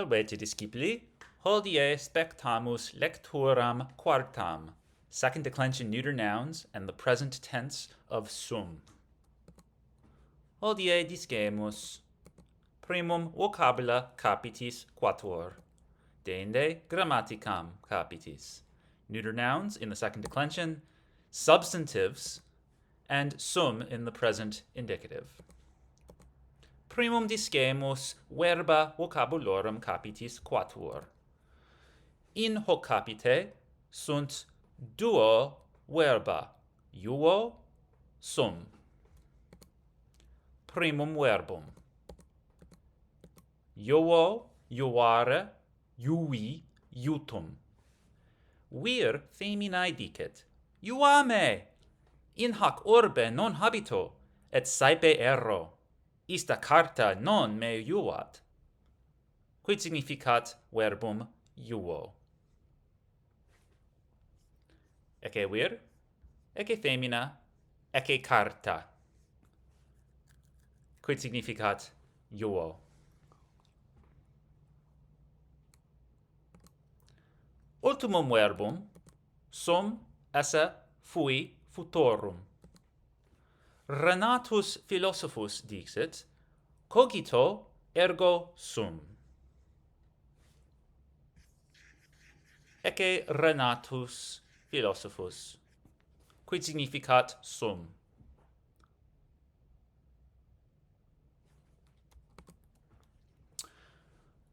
Salvete discipuli, hodie spectamus lecturam quartam, second declension neuter nouns and the present tense of sum. Hodie discemus primum vocabula capitis quatuor, deinde grammaticam capitis. Neuter nouns in the second declension, substantives, and sum in the present indicative. Primum discemus verba vocabulorum capitis quatuor. In hoc capite sunt duo verba, iuo, sum. Primum verbum. Iuo, iuare, iui, iutum. Vir feminae dicet, iuame, in hac urbe non habito, et saepe erro. Ista quarta non me iuat. Quid significat verbum iuo? Ecce vir, ecce femina, ecce quarta. Quid significat iuo? Ultimum verbum sum esse fui futorum. Renatus philosophus dixit, cogito ergo sum. Ecce Renatus philosophus. Quid significat sum?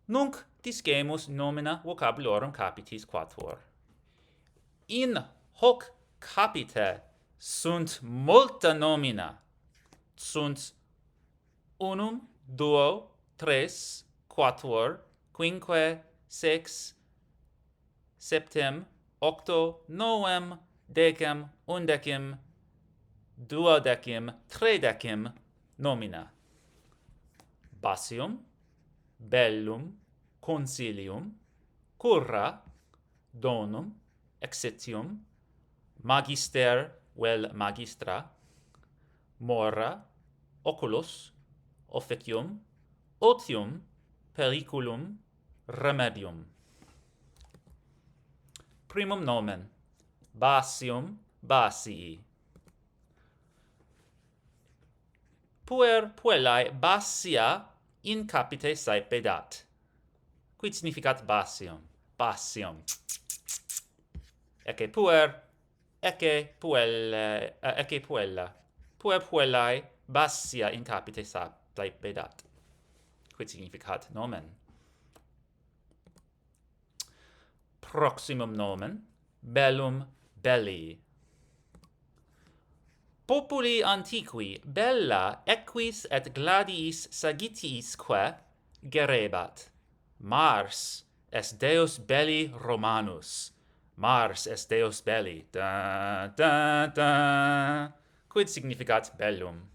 Nunc discemus nomina vocabulorum capitis quatuor. In hoc capite sunt multa nomina. Sunt unum, duo, tres, quatuor, quinque, sex, septem, octo, novem, decem, undecim, duodecim, tredecim nomina. Basium, bellum, consilium, curra, donum, exitium, magister vel magistra, mora, oculus, officium, otium, periculum, remedium. Primum nomen, basium, basii. Puer puellae basia in capite saepe dat. Quid significat basium? Basium. Ecce puer, ecce puella. Puer puellae basia in capite saepe dat. Quid significat nomen? Proximum nomen, bellum belli. Populi antiqui bella equis et gladiis sagitiisque gerebat. Mars est deus belli Romanus. Mars est deus belli. Da, da, da. Quid significat bellum?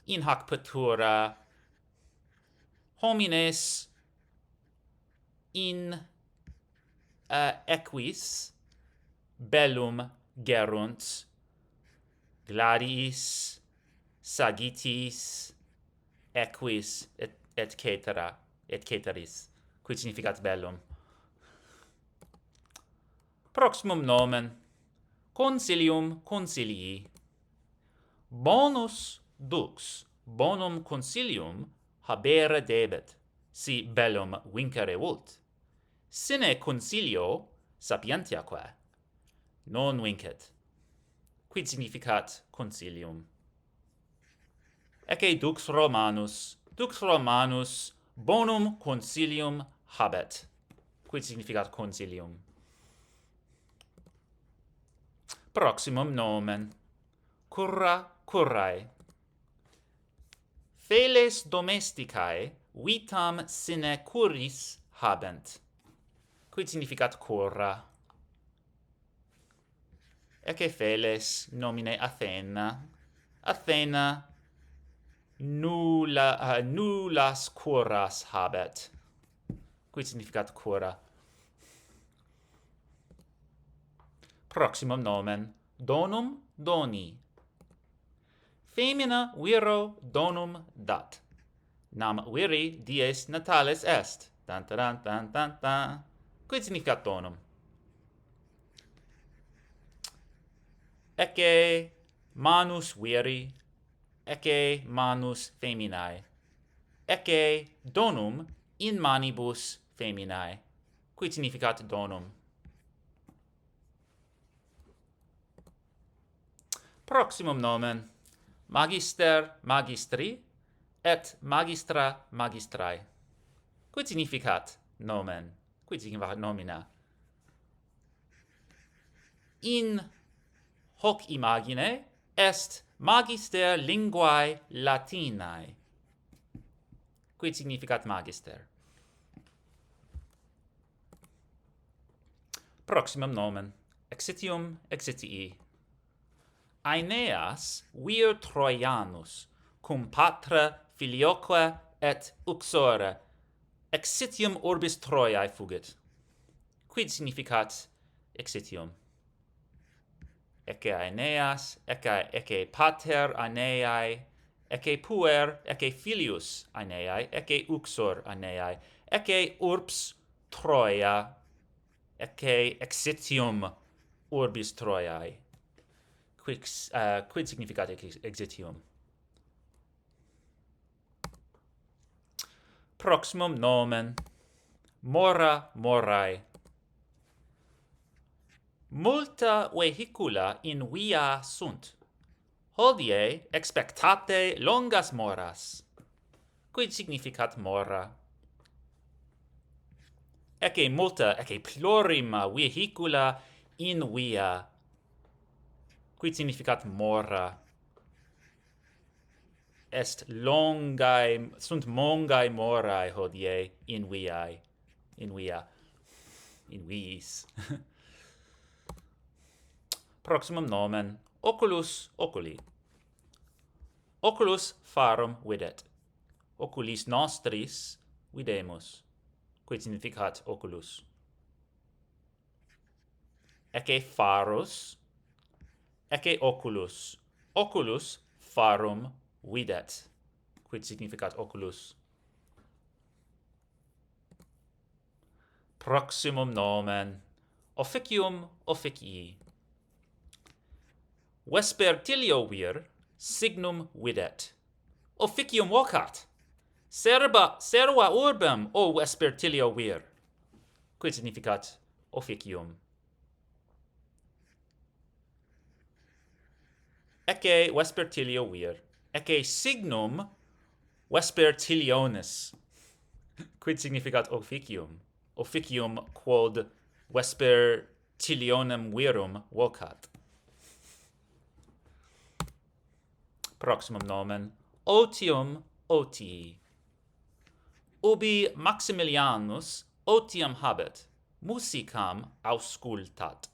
In hac pectura homines in equis bellum gerunt, gladiis, sagitis, equis, et cetera, et ceteris. Quid significat bellum? Proximum nomen, consilium consilii. Bonus dux bonum consilium habere debet, si bellum vincere vult. Sine consilio sapientiaque non vincet. Quid significat consilium? Ecce dux Romanus bonum consilium habet. Quid significat consilium? Proximum nomen, curra currae. Feles domesticae vitam sine curris habent. Quid significat curra? Ecce feles nomine Athena. Athena nullas curras habet. Quid significat cura? Proximum nomen, donum doni. Femina viro donum dat. nam viri dies natalis est. Dan, dan, dan, dan, dan. Quid significat donum? Ecce manus viri, ecce manus feminae, ecce donum in manibus feminae. Quid significat donum? Proximum nomen, magister magistri, et magistra magistrae. Quid significat nomen? Quid significat nomina? In hoc imagine est magister linguae latinae. Quid significat magister? Proximum nomen, exitium exitii. Aeneas vir Troianus, cum patra filioque et uxore, exitium urbis Troiae fugit. Quid significat exitium? Ecce Aeneas, ecce pater Aeneae, ecce puer, ecce filius Aeneae, ecce uxor Aeneae, ecce urbs Troia, ecce exitium urbis Troiae. Quid significat exitium? Proximum nomen, mora morae. Multa vehicula in via sunt. Hodie expectate longas moras. Quid significat mora? Ecce multa, ecce plurima vehicula in via. Quid significat mora? Est longae, sunt mongae morae hodie in viae, in viis. Proximum nomen, oculus oculi. Oculus farum videt. Oculis nostris videmus. Quid significat oculus? Ecce farus, ecce oculus. Oculus farum videt. Quid significat oculus? Proximum nomen, officium officii. Vespertilio vir signum videt. Officium vocat. Serva urbem, o vespertilio vir. Quid significat officium? Ecce vespertilio vir. Ecce signum vespertilionis. Quid significat officium? Officium quod vespertilionem virum vocat. Proximum nomen, otium otii. Ubi Maximilianus otium habet, musicam auscultat.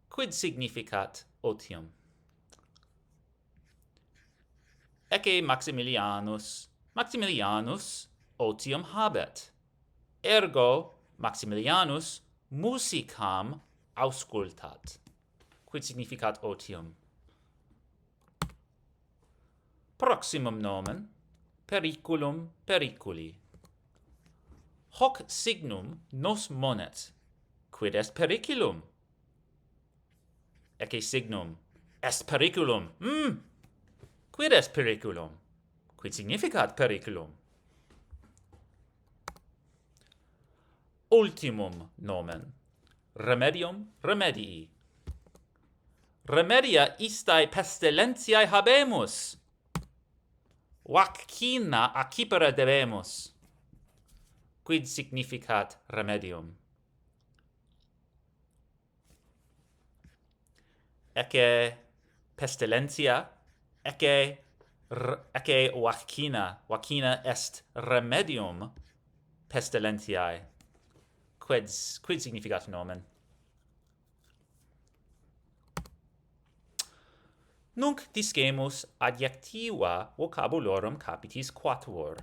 Quid significat otium? Ecce Maximilianus otium habet. Ergo Maximilianus musicam auscultat. Quid significat otium? Proximum nomen, periculum periculi. Hoc signum nos monet. Quid est periculum? Ecce signum est periculum. Quid est periculum? Quid significat periculum? Ultimum nomen, remedium remedii. Remedia istae pestilentiae habemus. Vaccina accipere debemus. Quid significat remedium? Ecce pestilentia, ecce vaccina. Vaccina est remedium pestilentiae. Quid significat nomen? Nunc discemus adjectiva vocabulorum capitis quatuor.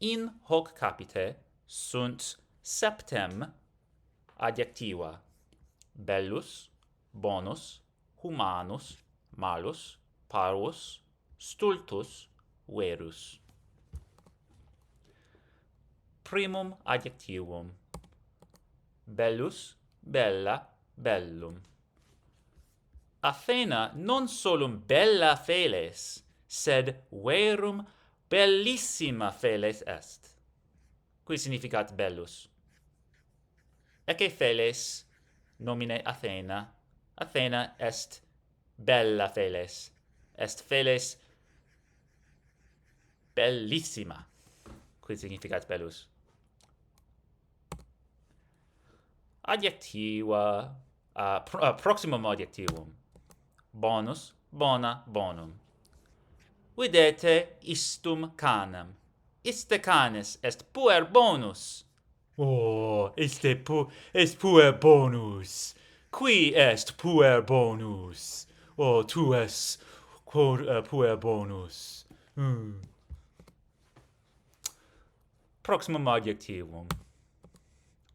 In hoc capite sunt septem adjectiva: bellus, bonus, humanus, malus, parvus, stultus, verus. primum adjectivum. Bellus, bella, bellum. Athena non solum bella feles, sed verum bellissima feles est. Qui significat bellus. Ecce feles nomine Athena. Athena est bella feles. Est feles bellissima. Qui significat bellus. Adjectiva, proximum adjectivum. Bonus, bona, bonum. Videte istum canem. Iste canes est puer bonus. Oh, est puer bonus. Qui est puer bonus? Oh, tu es puer bonus. Proximum adjectivum.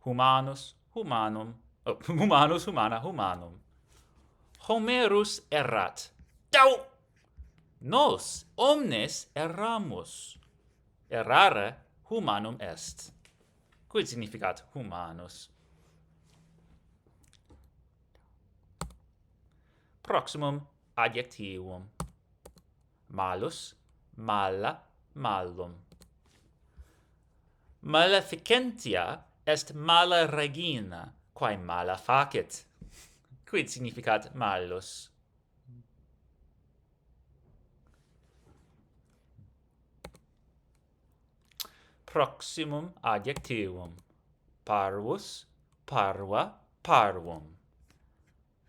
Humanus, humanum. Oh, humanus, humana, humanum. Homerus errat. Dau! Nos omnes erramus. Errare humanum est. Quid significat humanus? Proximum adjectivum. Malus, mala, malum. Maleficentia est mala regina, quae mala facet. Quid significat malus? Proximum adjectivum. Parvus, parva, parvum.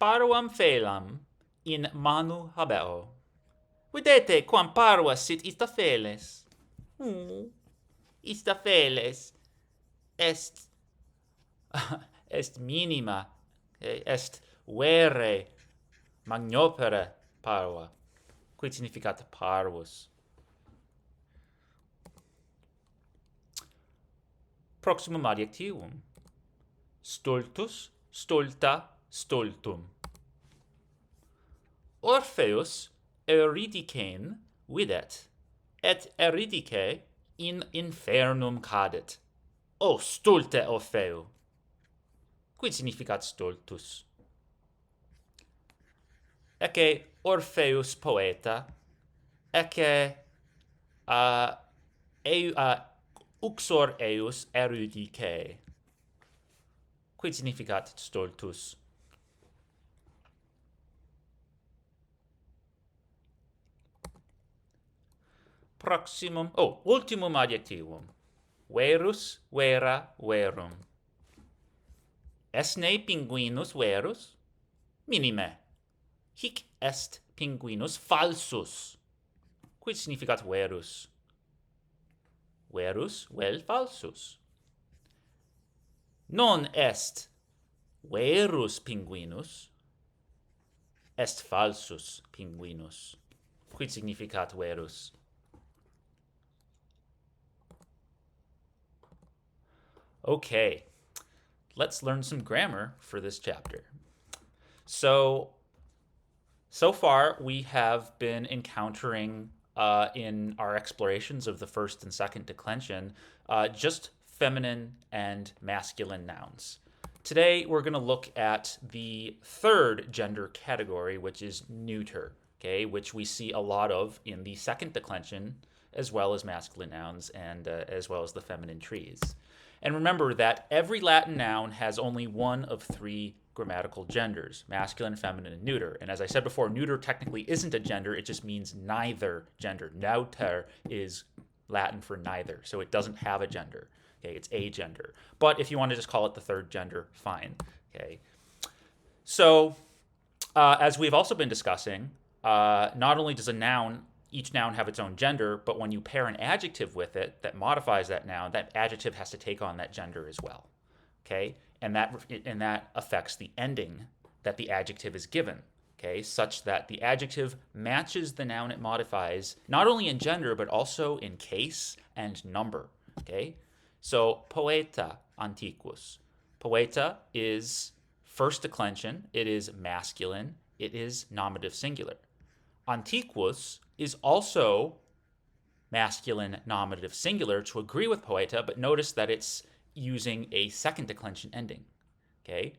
Parvam felam in manu habeo. Videte quam parva sit ista feles. Ista feles est minima, est vere magnopere parva. Quid significat parvus? Proximum adjectivum. Stultus, stulta, stultum. Orpheus Euridicen videt, et Eurydice in infernum cadet. O stulte Orpheu! Quid significat stultus? Ecce Orpheus poeta, ecce uxor eius Eurydice. Quid significat stultus? Proximum, ultimum adjectivum. Verus, vera, verum. Esne pinguinus verus? Minime. Hic est pinguinus falsus. Quid significat verus? Verus vel falsus. Non est verus pinguinus, est falsus pinguinus. Quid significat verus? Okay, let's learn some grammar for this chapter. So far we have been encountering in our explorations of the first and second declension just feminine and masculine nouns. Today we're going to look at the third gender category, which is neuter, okay, which we see a lot of in the second declension, as well as masculine nouns and as well as the feminine trees. And remember that every Latin noun has only one of three grammatical genders: masculine, feminine, and neuter. And as I said before, neuter technically isn't a gender, it just means neither gender. Neuter is Latin for neither, so it doesn't have a gender. Okay, it's a gender. But if you want to just call it the third gender, fine. Okay. So, as we've also been discussing, not only does each noun have its own gender, but when you pair an adjective with it that modifies that noun, that adjective has to take on that gender as well. Okay? And that affects the ending that the adjective is given, okay, such that the adjective matches the noun it modifies, not only in gender, but also in case and number, okay? So, poeta antiquus. Poeta is first declension, it is masculine, it is nominative singular. Antiquus is also masculine nominative singular to agree with poeta, but notice that it's using a second declension ending. Okay,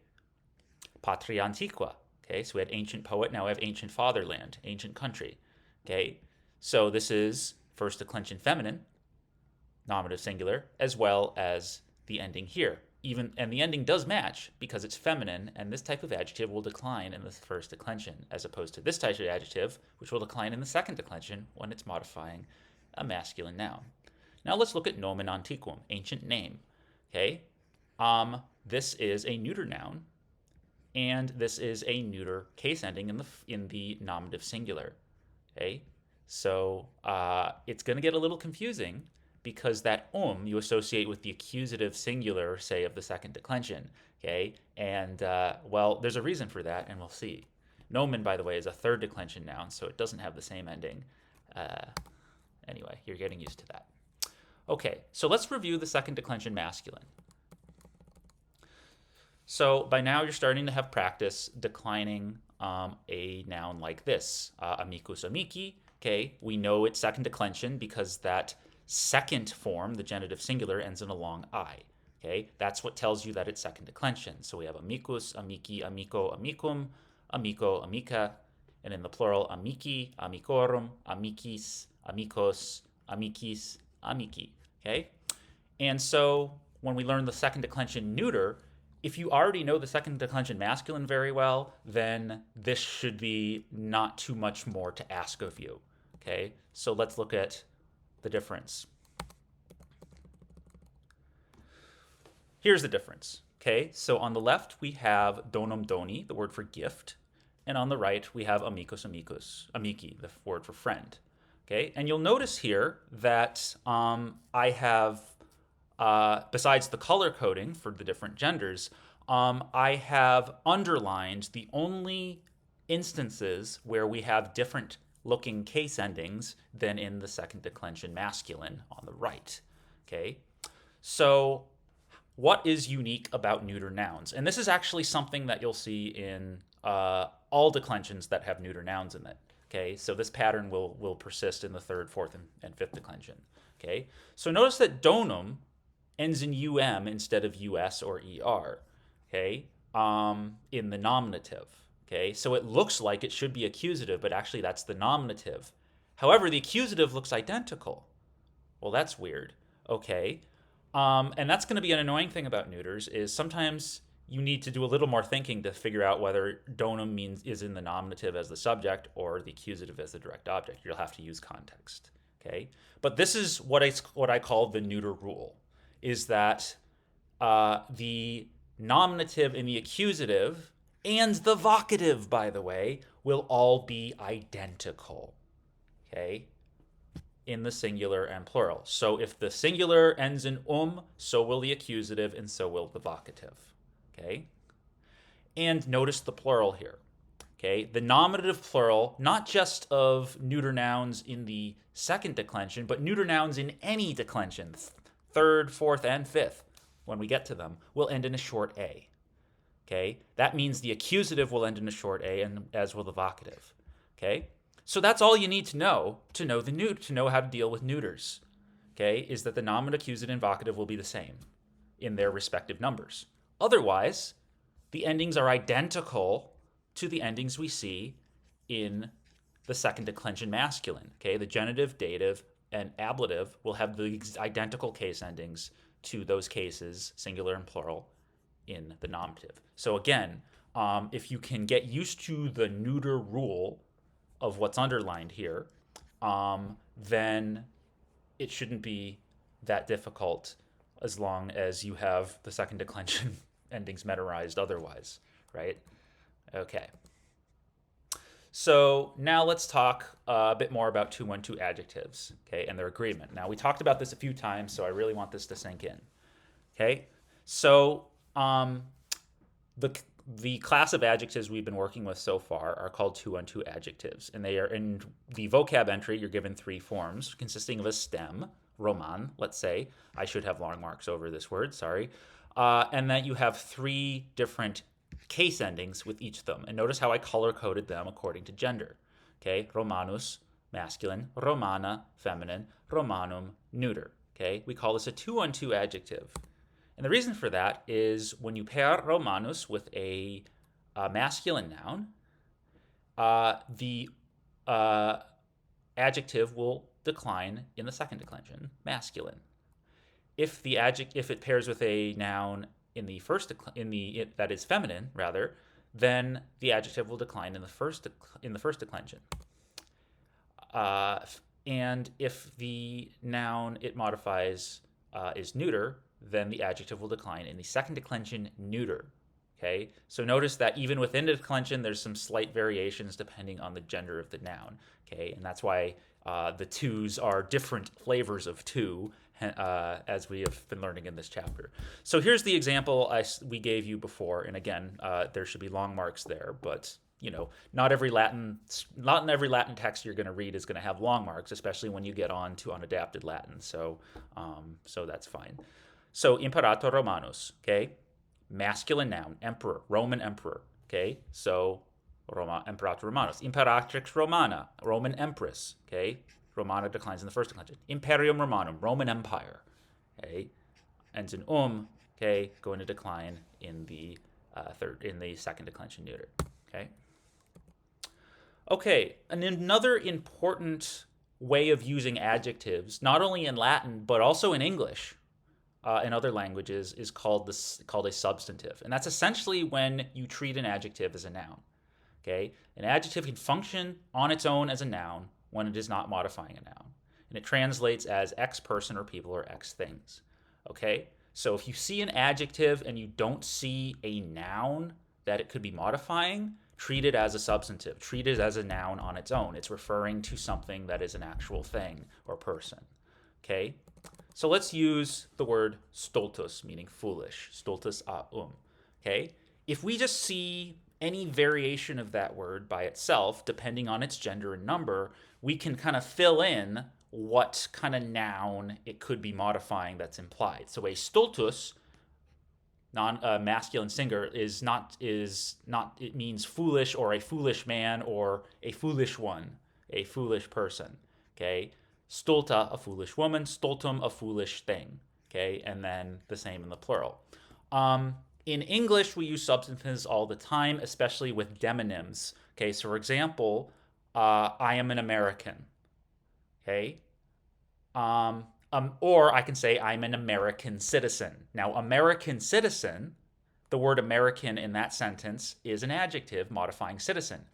patria antiqua. Okay, so we had ancient poet, now we have ancient fatherland, ancient country. Okay, so this is first declension feminine, nominative singular, as well as the ending here. And the ending does match because it's feminine, and this type of adjective will decline in the first declension, as opposed to this type of adjective, which will decline in the second declension when it's modifying a masculine noun. Now let's look at nomen antiquum, ancient name. Okay, this is a neuter noun, and this is a neuter case ending in the nominative singular. Okay, so it's going to get a little confusing because that you associate with the accusative singular, say, of the second declension. Okay, and well, there's a reason for that, and we'll see. Nomen, by the way, is a third declension noun, so it doesn't have the same ending. Anyway, you're getting used to that. Okay, so let's review the second declension masculine. So by now you're starting to have practice declining a noun like this, amicus, amici. Okay, we know it's second declension because that second form, the genitive singular, ends in a long I. Okay, that's what tells you that it's second declension. So we have amicus, amici, amico, amicum, amico, amica, and in the plural, amici, amicorum, amicis, amicos, amicis, amici. Okay, and so when we learn the second declension neuter, if you already know the second declension masculine very well, then this should be not too much more to ask of you. Okay, so let's look at the difference. Here's the difference. Okay, so on the left we have donum doni, the word for gift, and on the right we have amicus amicus, amici, the word for friend. Okay, and you'll notice here that I have, besides the color coding for the different genders, I have underlined the only instances where we have different looking case endings than in the second declension masculine on the right. Okay, so what is unique about neuter nouns? And this is actually something that you'll see in all declensions that have neuter nouns in it. Okay, so this pattern will persist in the third, fourth, and fifth declension. Okay, so notice that donum ends in um instead of us or er. Okay, in the nominative. Okay, so it looks like it should be accusative, but actually that's the nominative. However, the accusative looks identical. Well, that's weird. Okay, and that's going to be an annoying thing about neuters is sometimes you need to do a little more thinking to figure out whether donum is in the nominative as the subject or the accusative as the direct object. You'll have to use context. Okay, but this is what I call the neuter rule, is that the nominative and the accusative and the vocative, by the way, will all be identical. Okay, in the singular and plural. So if the singular ends in so will the accusative and so will the vocative. Okay, and notice the plural here. Okay, the nominative plural, not just of neuter nouns in the second declension, but neuter nouns in any declension, third, fourth, and fifth, when we get to them, will end in a short a. Okay, that means the accusative will end in a short a, and as will the vocative. Okay, so that's all you need to know to know how to deal with neuters. Okay, is that the nominative, accusative, and vocative will be the same in their respective numbers. Otherwise, the endings are identical to the endings we see in the second declension masculine. Okay, the genitive, dative, and ablative will have the identical case endings to those cases, singular and plural, in the nominative. So again, if you can get used to the neuter rule of what's underlined here, then it shouldn't be that difficult as long as you have the second declension endings memorized otherwise, right? Okay. So now let's talk a bit more about 212 adjectives, okay, and their agreement. Now, we talked about this a few times, so I really want this to sink in. Okay, so the class of adjectives we've been working with so far are called 212 adjectives, and they are in the vocab entry. You're given three forms consisting of a stem, roman, let's say. I should have long marks over this word, sorry. And then you have three different case endings with each of them. And notice how I color-coded them according to gender. Okay, romanus, masculine, Romana, feminine, Romanum, neuter. Okay, we call this a 2-on-2 adjective. And the reason for that is when you pair Romanus with a masculine noun, the adjective will decline in the second declension, masculine. If it pairs with a noun in the first that is feminine rather, then the adjective will decline in the first declension. And if the noun it modifies is neuter, then the adjective will decline in the second declension, neuter. Okay, so notice that even within the declension, there's some slight variations depending on the gender of the noun. Okay, and that's why the twos are different flavors of two, as we have been learning in this chapter. So here's the example we gave you before, and again, there should be long marks there, but not in every Latin text you're going to read is going to have long marks, especially when you get on to unadapted Latin. So that's fine. So Imperator Romanus, okay, masculine noun, emperor, Roman emperor, okay, so Imperator Romanus. Imperatrix Romana, Roman empress, okay, Romana declines in the first declension. Imperium Romanum, Roman Empire, okay, ends in okay, going to decline in the second declension neuter, okay. Okay, and another important way of using adjectives, not only in Latin but also in English, in other languages, is called a substantive, and that's essentially when you treat an adjective as a noun. Okay, an adjective can function on its own as a noun when it is not modifying a noun, and it translates as X person or people or X things. Okay, so if you see an adjective and you don't see a noun that it could be modifying, treat it as a substantive. Treat it as a noun on its own. It's referring to something that is an actual thing or person. Okay. So let's use the word stultus, meaning foolish. Stultus a Okay? If we just see any variation of that word by itself, depending on its gender and number, we can kind of fill in what kind of noun it could be modifying that's implied. So a stultus, masculine singular, it means foolish or a foolish man or a foolish one, a foolish person. Okay? Stulta, a foolish woman. Stultum, a foolish thing. Okay, and then the same in the plural. In English, we use substantives all the time, especially with demonyms. Okay, so for example, I am an American. Okay, or I can say I'm an American citizen. Now, American citizen, the word American in that sentence is an adjective modifying citizen.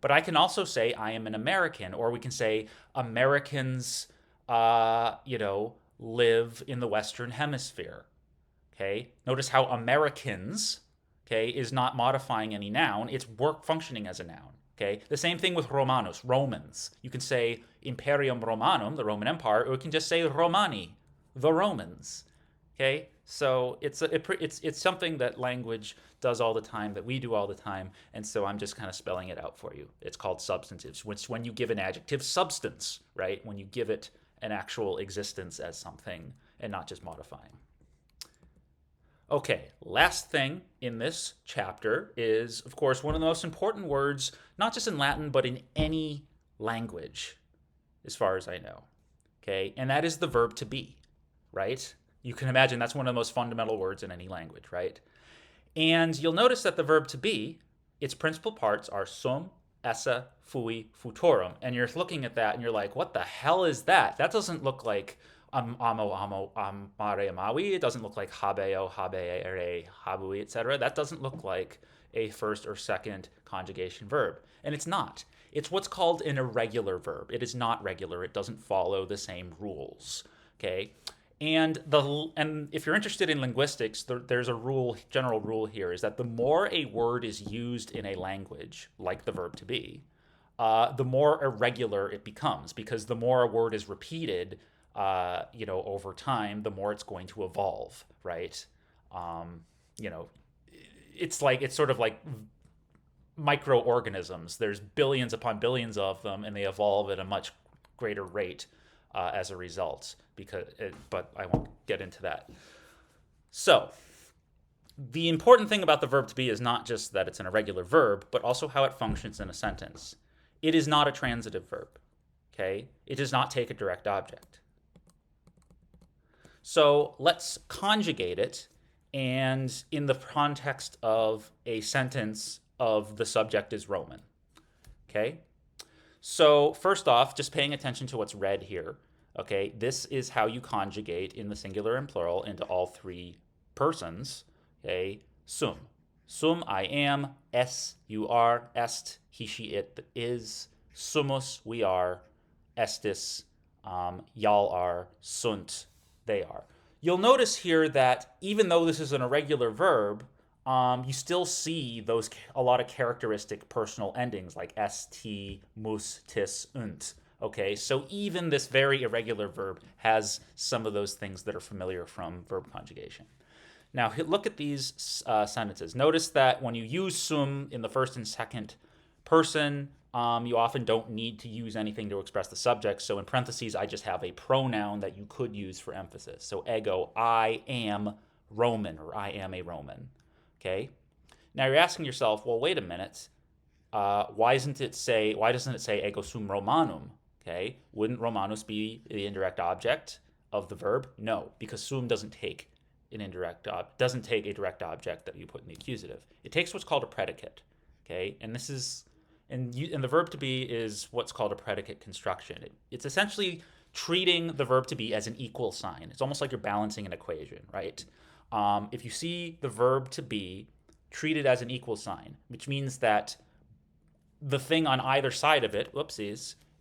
But I can also say I am an American, or we can say Americans, live in the Western Hemisphere. Okay, notice how Americans, okay, is not modifying any noun; it's functioning as a noun. Okay, the same thing with Romanus, Romans. You can say Imperium Romanum, the Roman Empire, or you can just say Romani, the Romans. Okay, so it's something that language does all the time, that we do all the time, and so I'm just kind of spelling it out for you. It's called substantives, which when you give an adjective substance, right? When you give it an actual existence as something and not just modifying. Okay, last thing in this chapter is, of course, one of the most important words, not just in Latin, but in any language, as far as I know. Okay, and that is the verb to be, right? You can imagine that's one of the most fundamental words in any language, right? And you'll notice that the verb to be, its principal parts are sum, esse, fui, futorum. And you're looking at that and you're like, what the hell is that? That doesn't look like amo, amare, amawi. It doesn't look like habeo, habere, habui, etc. That doesn't look like a first or second conjugation verb. And it's not. It's what's called an irregular verb. It is not regular. It doesn't follow the same rules. Okay? And if you're interested in linguistics, there's a general rule here, is that the more a word is used in a language, like the verb to be, the more irregular it becomes, because the more a word is repeated, over time, the more it's going to evolve, right? It's sort of like microorganisms. There's billions upon billions of them, and they evolve at a much greater rate as a result. But I won't get into that. So, the important thing about the verb to be is not just that it's an irregular verb, but also how it functions in a sentence. It is not a transitive verb. Okay? It does not take a direct object. So let's conjugate it, and in the context of a sentence of the subject is Roman. Okay? So first off, just paying attention to what's read here. Okay, this is how you conjugate in the singular and plural into all three persons. Okay, sum. Sum, I am. Es, you are. Est, he, she, it is. Sumus, we are. Estis, y'all are. Sunt, they are. You'll notice here that even though this is an irregular verb, you still see a lot of characteristic personal endings like st, mus, tis, unt. Okay, so even this very irregular verb has some of those things that are familiar from verb conjugation. Now look at these sentences. Notice that when you use sum in the first and second person, you often don't need to use anything to express the subject. So in parentheses, I just have a pronoun that you could use for emphasis. So ego, I am Roman, or I am a Roman. Okay. Now you're asking yourself, well, wait a minute. Why doesn't it say ego sum Romanum? Okay. Wouldn't Romanus be the indirect object of the verb? No, because sum doesn't take a direct object that you put in the accusative. It takes what's called a predicate. Okay. And this is and the verb to be is what's called a predicate construction. It's essentially treating the verb to be as an equal sign. It's almost like you're balancing an equation, right? If you see the verb to be treated as an equal sign, which means that the thing on either side of it,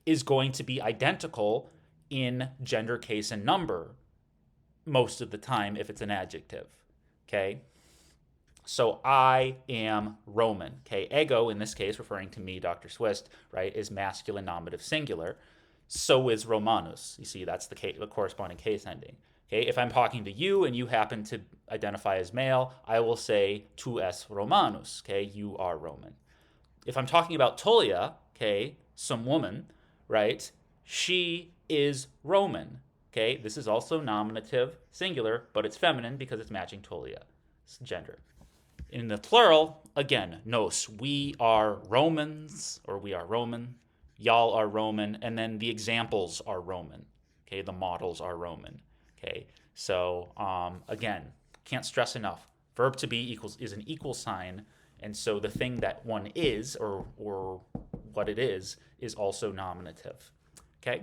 is going to be identical in gender, case, and number most of the time if it's an adjective. Okay? So I am Roman. Okay, ego in this case, referring to me, Dr. Swist, right, is masculine nominative singular. So is Romanus. You see, that's the corresponding case ending. Okay, if I'm talking to you and you happen to identify as male, I will say tu es Romanus. Okay, you are Roman. If I'm talking about Tullia, okay, some woman, right, she is Roman. Okay, this is also nominative singular, but it's feminine because it's matching Tullia. It's gender. In the plural, again, nos. We are Romans, or we are Roman. Y'all are Roman, and then the examples are Roman. Okay, the models are Roman. Okay, so again, can't stress enough. Verb to be is an equal sign, and so the thing that one is, or what it is also nominative. Okay?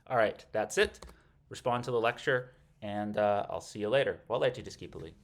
All right, that's it. Respond to the lecture, and I'll see you later. Well, let you just keep believing.